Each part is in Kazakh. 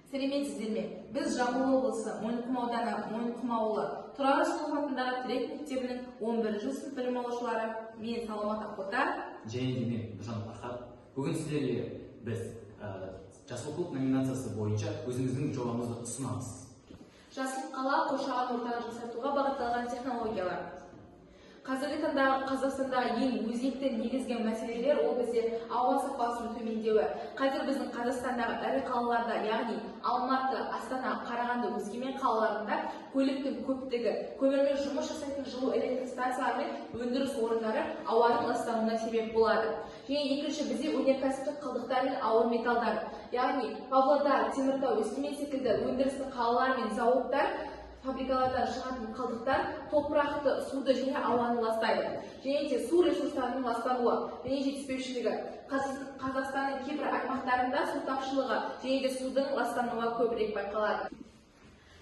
Сәлеметсіздер ме? Біз Жамбыл облысы Мойынқұм ауданы Мойынқұм ауылы Тұрар Рысқұлов атындағы Тірек мектебінің 11-ші сынып білім алушылары мен Саламат Ақбота және мен Нұржан Фархат. Бүгін сіздерге біз Жасыл клуб номинациясы бойынша өзіміздің жобамызды ұсынамыз. Жасыл қала қоршаған ортаны жақсартуға бағытталған технологиялар. Қазіргі таңдағы Қазақстандағы ең өзекті негізгі мәселелер ол бізде ауа сапасының төмендеуі. Қазір біздің Қазақстандағы ірі қалаларда, яғни Алматы, Астана, Қарағанды, Өскемен қалаларында көліктің көптігі, көмірмен жұмыс жасайтын жылу электр станциялары мен өндіріс орындары ауаның ластануына себеп болады. Және екінші бізде өнеркәсіптік қалдықтар мен ауыр металдар, яғни Павлодар, Теміртау, Өскемен секілді өндірістің қалалары мен зауыттар фабрикалардан шығатын қалдықтар топырақты, суды және ауаны ластайды. Және де су ресурстарының ластануы және жетіспеушілігі. Қазақстанның кейбір аймақтарында су тапшылығы және де судың ластануы көбірек байқалады.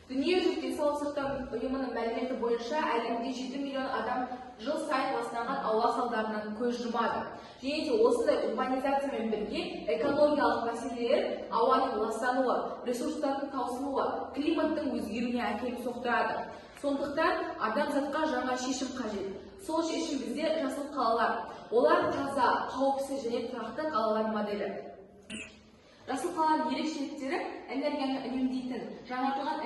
Дүниежүзілік денсаулық сақтау ұйымының мәліметі бойынша әлемде 7 миллион адам жыл сайын ластанған ауа салдарынан көз жұмады. Және де осындай урбанизациямен бірге экологиялық мәселелер ауаның ластануы, ресурстардың таусылуы, климаттың өзгеруіне әкеліп соқтырады. Сондықтан адамзатқа жаңа шешім қажет. Сол шешім бізде жасыл қалалар. Олар таза, қауіпсіз және тұрақты қалалар моделі. Жасыл қаланың ерекшеліктері энергияны үнемдейтін, жаңартылған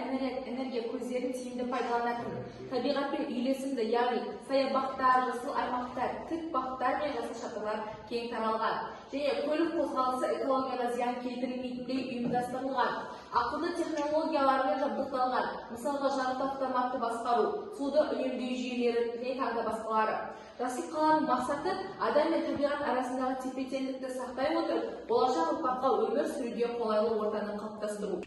энергия көздерін тиімді пайдаланатын, табиғатпен үйлесімді, яғни саябақтар, жасыл аймақтар, тік бақтар мен жасыл шатырлар кең таралған. Және көлік қозғалысы экологияға зиян келтірмейтіндей ұйымдастырылған, ақылды технологиялармен жабдықталған, мысалға жарықты автоматты басқару, суды үнемдеу жүйелері және тағы басқалары. Жасыл қаланың мақсаты адам мен табиғат арасындағы тепе-теңдікті сақтай отырып, болашақ ұрпаққа өмір сүруге қолайлы ортаны қалыптастыру.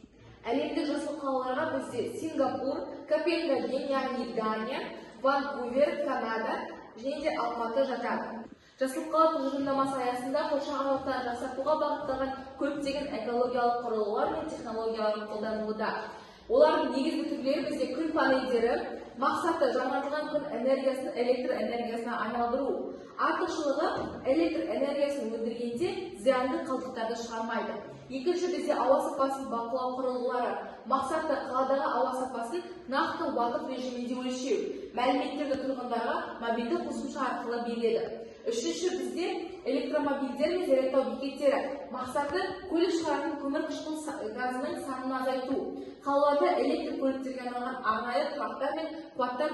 Әлемдік жасыл қалаларға бізде Сингапур, Копенгаген, яғни Дания, Ванкувер, Канада және де Алматы жатады. Жасыл қала тұжырымдамасы аясында қоршаған ортаны жақсартуға бағытталған көптеген экологиялық құрылғылар мен технологиялар қолданылуда. Олардың негізгі түрлері бізде күн панельдері, мақсаты жаңартылған күн энергиясын электр энергиясына айналдыру. Артықшылығы электр энергиясын өндіргенде зиянды қалдықтарды шығармайды. Екінші бізде ауа сапасын бақылау құрылғылары. Мақсаты қаладағы ауа сапасын нақты уақыт режимінде өлшеу. Мәліметтерді тұрғындарға мобильді қосымша арқылы береді. Үшінші бізде электромобильдер мен зарядтау бекеттері. Мақсаты көлік шығаратын көмірқышқыл газының санын азайту. Қалаларда электр көліктерге арналған арнайы тұрақтар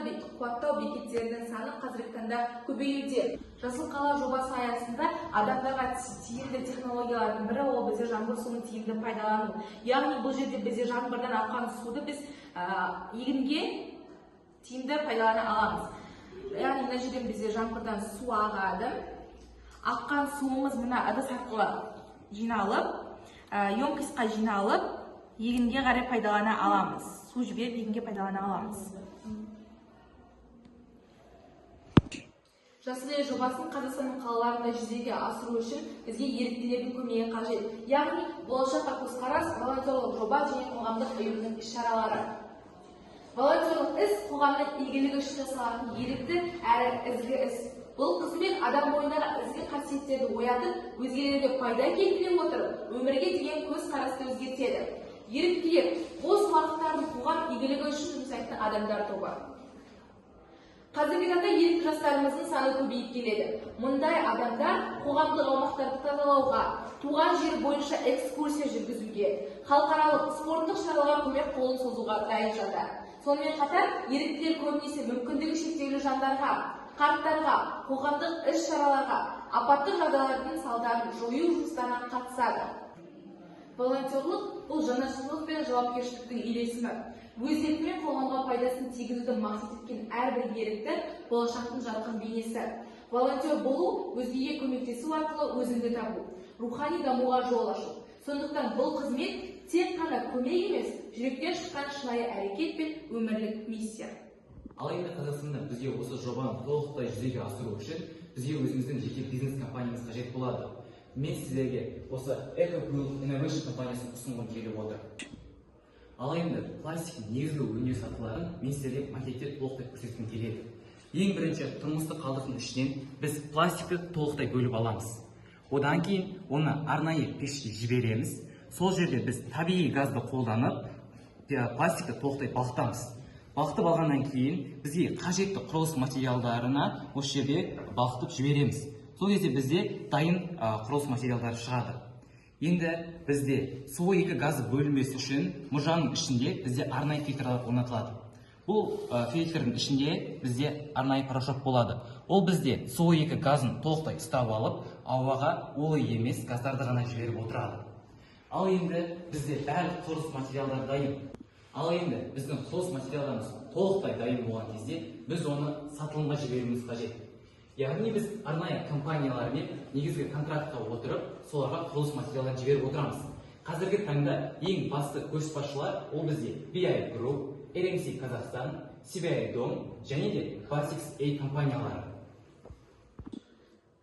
мен қуаттау бекеттерінің саны қазіргі таңда көбеюде. Жасыл қала жобасы аясында адамдарға тиімді технологиялардың бірі ол бізде жаңбыр суын тиімді пайдалану. Яғни бұл жерде бізде жаңбырдан аққан суды біз егінге тиімді пайдалана аламыз. Яғни мына жерден бізде жаңбырдан су ағады. Аққан суымыз мына ыдыс арқылы жиналып, емкістқа жиналып, егінге қарай пайдалана аламыз. Су жіберіп егінге пайдалана аламыз. Жасыл ел жобасын Қазақстанның қалаларында жүзеге асыру үшін бізге еріктілердің көмегі қажет. Яғни болашаққа көзқарас, волонтерлік жоба және қоғамдық ұйымның іс-шаралары. Волонтерлік іс қоғамның игілігі үшін жасалатын ерікті әрі ізгі іс. Бұл қызмет адам бойындағы ізгі қасиеттерді оятып, өзгелерге пайда келтіре отырып, өмірге деген көзқарасты өзгертеді. Еріктілер бос уақыттарын қоғам игілігі үшін жұмсайтын адамдар тобы. Қазіргі таңда ерікті жастарымыздың саны көбейіп келеді. Мұндай адамдар қоғамдық аумақтарды тазалауға, туған жер бойынша экскурсия жүргізуге, халықаралық спорттық шараларға көмек қолын созуға дайын жатыр. Сонымен қатар еріктілер көбінесе мүмкіндігі шектеулі жандарға, қарттарға, қоғамдық іс-шараларға, апаттық жағдайлардың салдарын жою жұмыстарына қатысады. Волонтерлық бұл жанашырлық пен жауапкершіліктің үйлесімі. Өз еркімен қоғамға пайдасын тигізуді мақсат еткен әрбір ерікті болашақтың жарқын бейнесі. Волонтер болу өзгеге көмектесу арқылы өзіңді табу, рухани дамуға жол ашу. Сондықтан бұл қызмет тек қана көмек емес, жүректен шыққан шынайы әрекет пен өмірлік миссия. Алайда Қазақстанда бізге осы жобаны толықтай жүзеге асыру үшін бізге өзіміздің жеке бизнес компаниямыз қажет болады. Мен сіздерге осы Eco-Build Innovation компаниясын ұсынғым келіп отыр. Алайда пластиктің негізгі өнер сатыларын мен сіздерге макетте толықтай көрсеткім келеді. Ең бірінші тұрмыстық қалдықтың ішінен біз пластикті толықтай бөліп аламыз. Одан кейін оны арнайы пешке жібереміз. сол жерде біз табиғи газды қолданып пластикті толықтай балқытамыз. Балқытып алғаннан кейін бізге қажетті құрылыс материалдарына осы жерде балқытып жібереміз. Сол кезде бізде дайын құрылыс материалдары шығады. Енді бізде СО2 газы бөлінбес үшін мұржаның ішінде бізде арнайы фильтрлар орнатылады. Бұл фильтрдің ішінде бізде арнайы порошок болады. Ол бізде СО2 газын толықтай ұстап алып, ауаға улы емес газдарды ғана жіберіп отырады. Ал енді бізде барлық құрылыс материалдар дайын. Ал енді біздің құрылыс материалдарымыз толықтай дайын болған кезде біз оны сатылымға жіберуіміз қажет. Яғни біз арнайы компаниялармен негізгі контрактқа отырып, соларға құрылыс материалдарын жіберіп отырамыз. Қазіргі таңда ең басты көшбасшылар ол бізде BI Group, RMC Қазақстан, CBI Dom және де Basics компаниялары.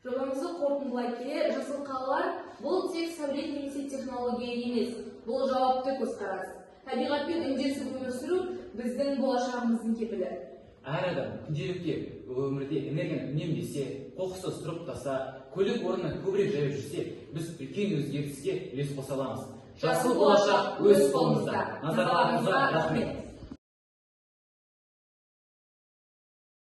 Жобамызды қорытындылай келе, жасыл қалалар бұл тек сәулет немесе технология емес, бұл жауапты көзқарас. Табиғатпен үндесіп өмір сүру біздің болашағымыздың кепілі. Әр адам күнделікті өмірде энергияны үнемдесе, қоқыссыз тұрып тастаса, көлік орнына көбірек жаяу жүрсе, біз үлкен өзгеріске үлес қоса аламыз. Жасыл болашақ өз қолымызда. Назарларыңызға рахмет.